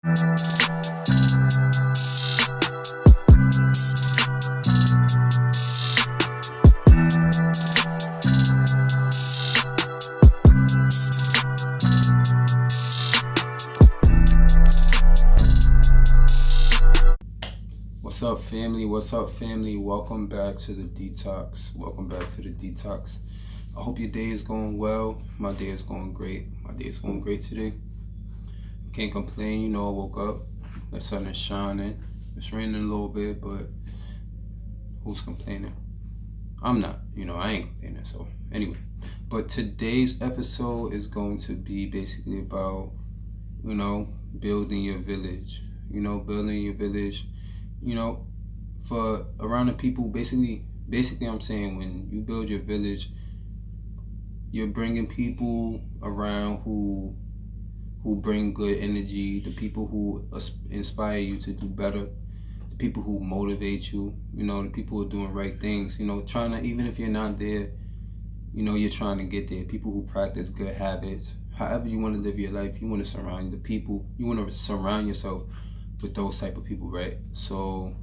What's up, family? What's up, family? Welcome back to the detox. Welcome back to the detox. I hope your day is going well. My day is going great. My day is going great today. Can't complain. I woke up. The sun is shining. It's raining a little bit, but who's complaining? I'm not. I ain't complaining. So, anyway. But today's episode is going to be basically about, building your village. Building your village for around the people. Basically I'm saying, when you build your village, you're bringing people around who bring good energy, the people who inspire you to do better, the people who motivate you, the people who are doing right things, trying to, even if you're not there, you're trying to get there. People who practice good habits. However you want to live your life, you want to surround yourself with those type of people, right? So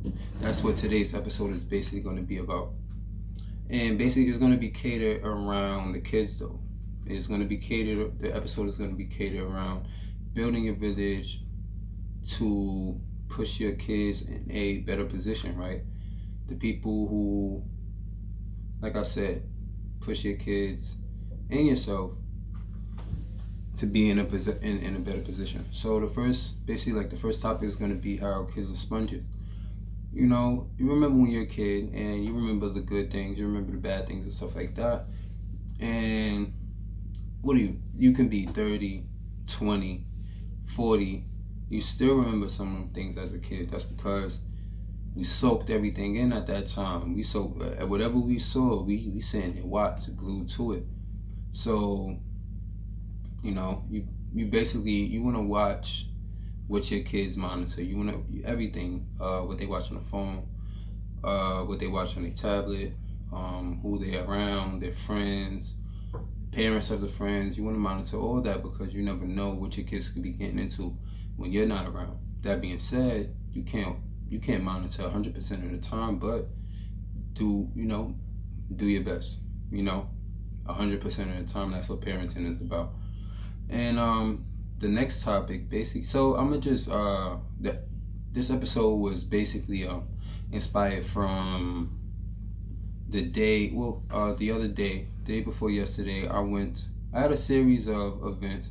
that's what today's episode is basically going to be about. And basically it's going to be catered around the kids, though. The episode is going to be catered around building your village to push your kids in a better position, right? The people who, like I said, push your kids and yourself to be in a better position. So the first topic is going to be how kids are sponges. You remember when you're a kid and you remember the good things, you remember the bad things and stuff like that. And you can be 30, 20, 40, you still remember some of them things as a kid. That's because we soaked everything in at that time. We soaked whatever we saw, we sat and watched, glued to it. So you basically, you want to watch what your kids monitor. You want to everything, what they watch on the phone, what they watch on their tablet, who they're around, their friends, parents of the friends. You want to monitor all that, because you never know what your kids could be getting into when you're not around. That being said, you can't monitor 100% of the time, but do your best. 100% of the time. That's what parenting is about. And the next topic, basically, so I'm gonna just this episode was basically inspired from the other day, day before yesterday. I had a series of events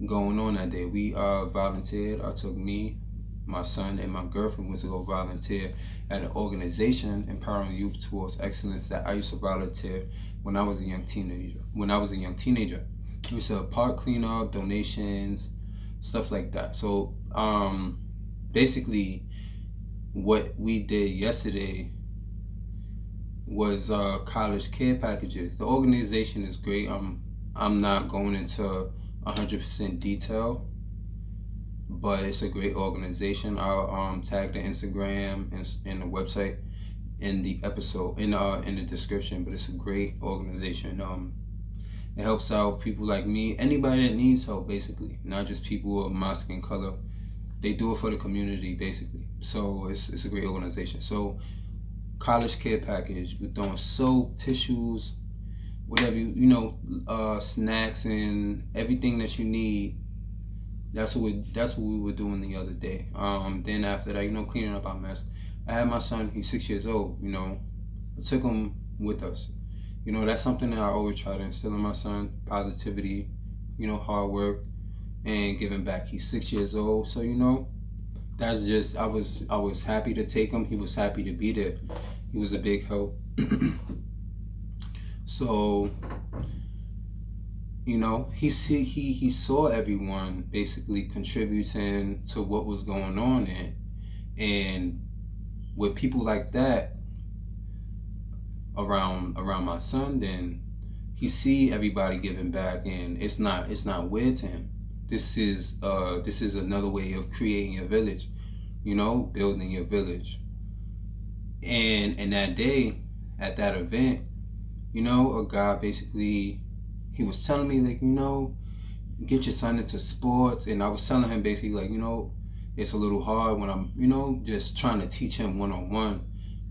going on that day. We volunteered. I took me, my son, and my girlfriend went to go volunteer at an organization empowering youth towards excellence that I used to volunteer when I was a young teenager. We used to park cleanup, donations, stuff like that. So basically what we did yesterday was college care packages. The organization is great. I'm not going into 100% detail, but it's a great organization. I'll tag the Instagram and the website in the episode, in the description. But it's a great organization. It helps out people like me, anybody that needs help, basically, not just people of my skin color. They do it for the community, basically. So it's a great organization. So college care package, we're throwing soap, tissues, whatever snacks and everything that you need. That's what we were doing the other day. Then after that, cleaning up our mess. I had my son. He's 6 years old. I took him with us. That's something that I always try to instill in my son: positivity, hard work, and giving back. He's 6 years old, so that's just, I was happy to take him. He was happy to be there. He was a big help. So he saw everyone basically contributing to what was going on, and with people like that around my son, then he see everybody giving back, and it's not weird to him. This is another way of creating a village, building your village. And that day at that event, a guy basically, he was telling me, like, get your son into sports. And I was telling him basically like, it's a little hard when I'm, just trying to teach him one-on-one,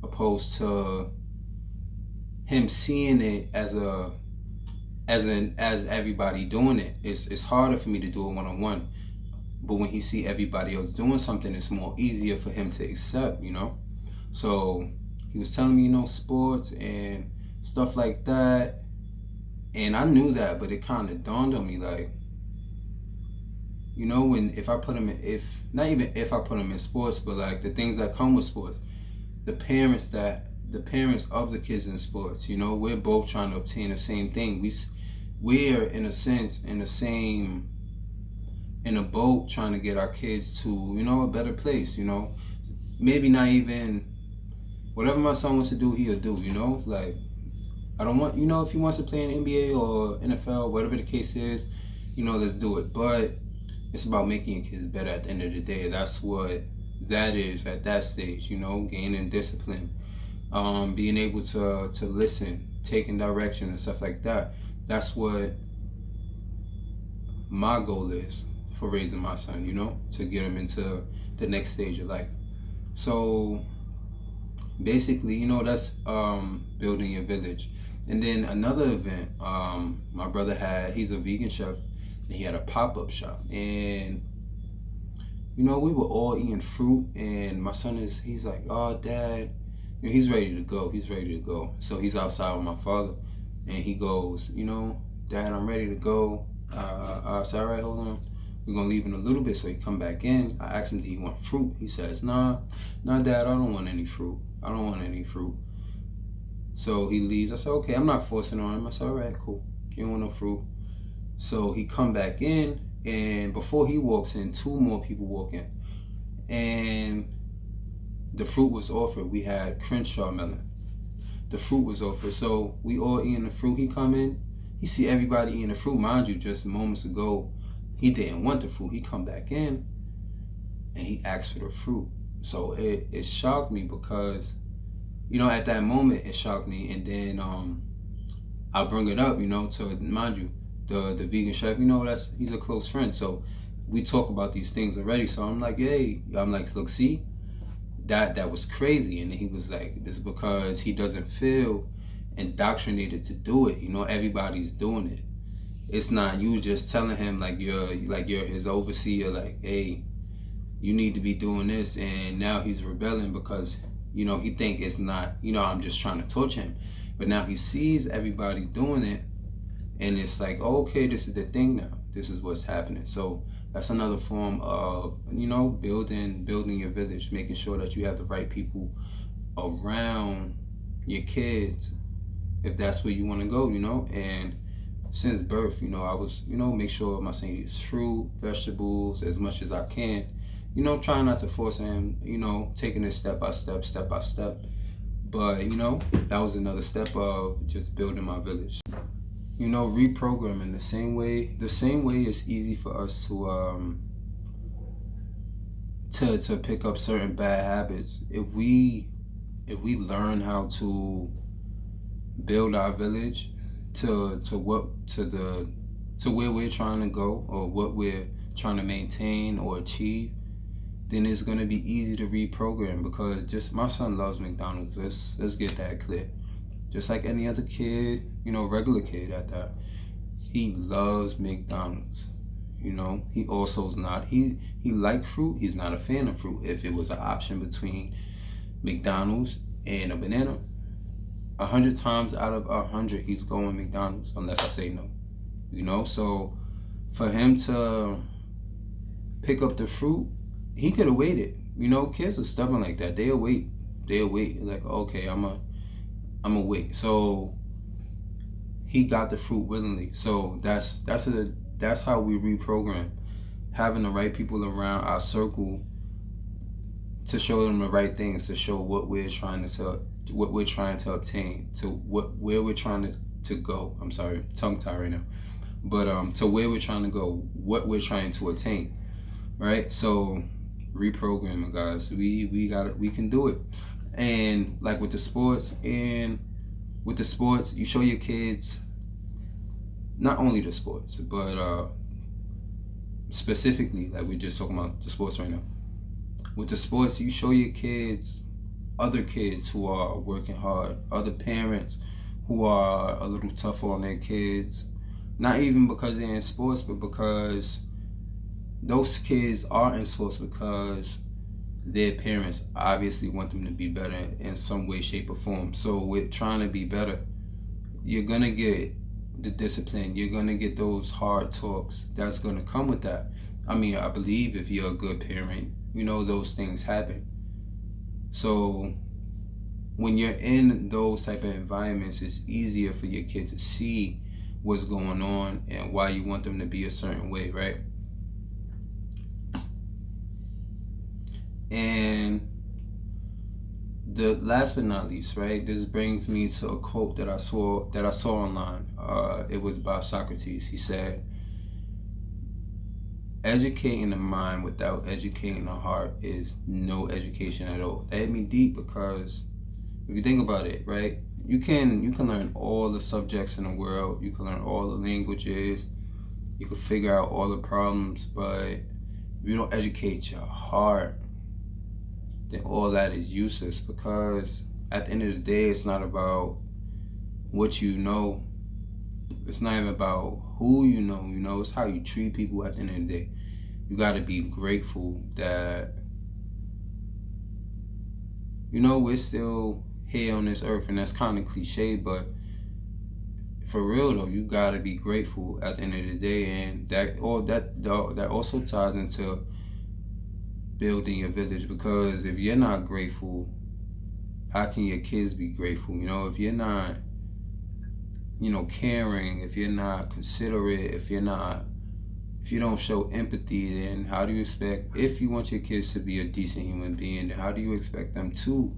opposed to him seeing it as everybody doing it. It's harder for me to do it one-on-one. But when he see everybody else doing something, it's more easier for him to accept. So he was telling me, sports and stuff like that. And I knew that, but it kind of dawned on me like, if I put him in, if not even if I put him in sports, but like the things that come with sports, the parents of the kids in sports, we're both trying to obtain the same thing. We're in a sense in a boat trying to get our kids to a better place. Maybe not even whatever my son wants to do, he'll do. Like I don't want, if he wants to play in the NBA or NFL, whatever the case is, let's do it. But it's about making your kids better at the end of the day. That's what that is at that stage, gaining discipline, being able to listen, taking direction and stuff like that. That's what my goal is for raising my son, to get him into the next stage of life. So basically, that's building your village. And then another event, my brother he's a vegan chef, and he had a pop-up shop. And we were all eating fruit, and my son he's like, oh dad, he's ready to go. So he's outside with my father, and he goes, dad, I'm ready to go. I said, all right, hold on, we're gonna leave in a little bit. So he come back in. I asked him, do you want fruit? He says, nah dad, I don't want any fruit. So he leaves. I said, okay, I'm not forcing on him. I said, all right, cool, you don't want no fruit. So he come back in, and before he walks in, two more people walk in, and the fruit was offered. We had Crenshaw melon. The fruit was offered, so we all eating the fruit. He come in, he see everybody eating the fruit. Mind you, just moments ago, he didn't want the fruit. He come back in, and he asked for the fruit. So it shocked me because, at that moment it shocked me, and then I bring it up, to mind you, the vegan chef, he's a close friend, so we talk about these things already. So I'm like, hey, look, see, that was crazy. And then he was like, this is because he doesn't feel indoctrinated to do it. Everybody's doing it. It's not you just telling him like you're his overseer, like, hey, you need to be doing this. And now he's rebelling because he think it's not, I'm just trying to torture him. But now he sees everybody doing it, and it's like, oh, okay, this is the thing now. This is what's happening. So that's another form of, building your village, making sure that you have the right people around your kids, if that's where you want to go, And since birth, I was, make sure my son eats fruit, vegetables as much as I can. Trying not to force him, taking it step by step. But, that was another step of just building my village. Reprogramming the same way it's easy for us to pick up certain bad habits. If we learn how to build our village to where we're trying to go, or what we're trying to maintain or achieve, then it's going to be easy to reprogram. Because just my son loves McDonald's. Let's get that clear. Just like any other kid, regular kid at that, he loves McDonald's. He also is not, he likes fruit. He's not a fan of fruit. If it was an option between McDonald's and a banana, 100 times out of 100, he's going McDonald's unless I say no. So for him to pick up the fruit, he could have waited. Kids are stubborn like that. They'll wait. Like, okay, I'm gonna wait. So he got the fruit willingly. So that's how we reprogram. Having the right people around our circle to show them the right things, to show what we're trying to obtain, to where we're trying to go. I'm sorry, tongue tie right now. But to where we're trying to go, what we're trying to attain. Right? So reprogramming, guys. We can do it. And like with the sports, you show your kids not only the sports, but specifically, like we're just talking about the sports right now. With the sports, you show your kids other kids who are working hard, other parents who are a little tougher on their kids. Not even because they're in sports, but because those kids are in sports because their parents obviously want them to be better in some way, shape, or form. So with trying to be better, you're gonna get the discipline. You're gonna get those hard talks. That's gonna come with that. I mean, I believe if you're a good parent, those things happen. So when you're in those type of environments, it's easier for your kid to see what's going on and why you want them to be a certain way, right? And the last but not least, right? This brings me to a quote that I saw online. It was by Socrates. He said, "Educating the mind without educating the heart is no education at all." That hit me deep because if you think about it, right? You can learn all the subjects in the world. You can learn all the languages. You can figure out all the problems, but if you don't educate your heart, then all that is useless, because at the end of the day, it's not about what you know. It's not even about who you know. It's how you treat people at the end of the day. You got to be grateful that, we're still here on this earth, and that's kind of cliche, but for real though, you got to be grateful at the end of the day, and that also ties into building your village, because if you're not grateful, how can your kids be grateful? If you're not, caring, if you're not considerate, if you don't show empathy, then how do you expect, if you want your kids to be a decent human being, then how do you expect them to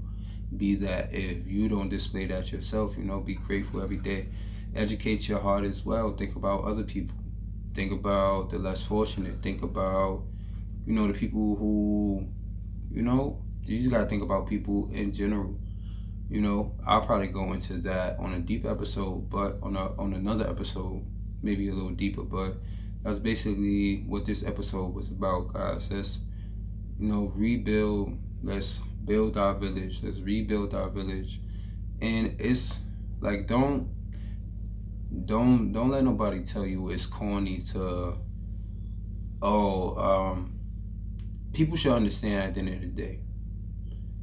be that if you don't display that yourself? Be grateful every day. Educate your heart as well. Think about other people. Think about the less fortunate. Think about the people who, you just gotta think about people in general. I'll probably go into that on a deep episode, but on another episode, maybe a little deeper. But that's basically what this episode was about, guys. Let's, rebuild. Let's build our village. Let's rebuild our village. And it's like, don't let nobody tell you it's corny to, people should understand at the end of the day.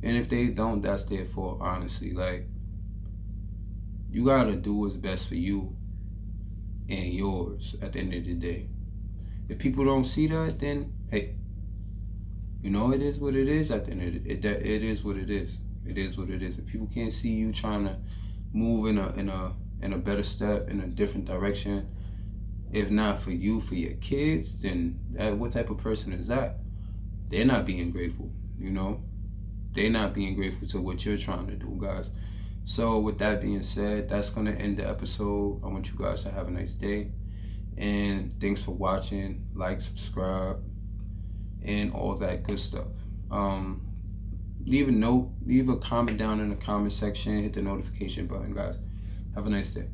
And if they don't, that's their fault, honestly. Like, you gotta do what's best for you and yours at the end of the day. If people don't see that, then hey, it is what it is at the end of the day. It is what it is. It is what it is. If people can't see you trying to move in a better step, in a different direction, if not for you, for your kids, then what type of person is that? They're not being grateful, They're not being grateful to what you're trying to do, guys. So with that being said, that's going to end the episode. I want you guys to have a nice day. And thanks for watching. Like, subscribe, and all that good stuff. Leave a note, leave a comment down in the comment section. Hit the notification button, guys. Have a nice day.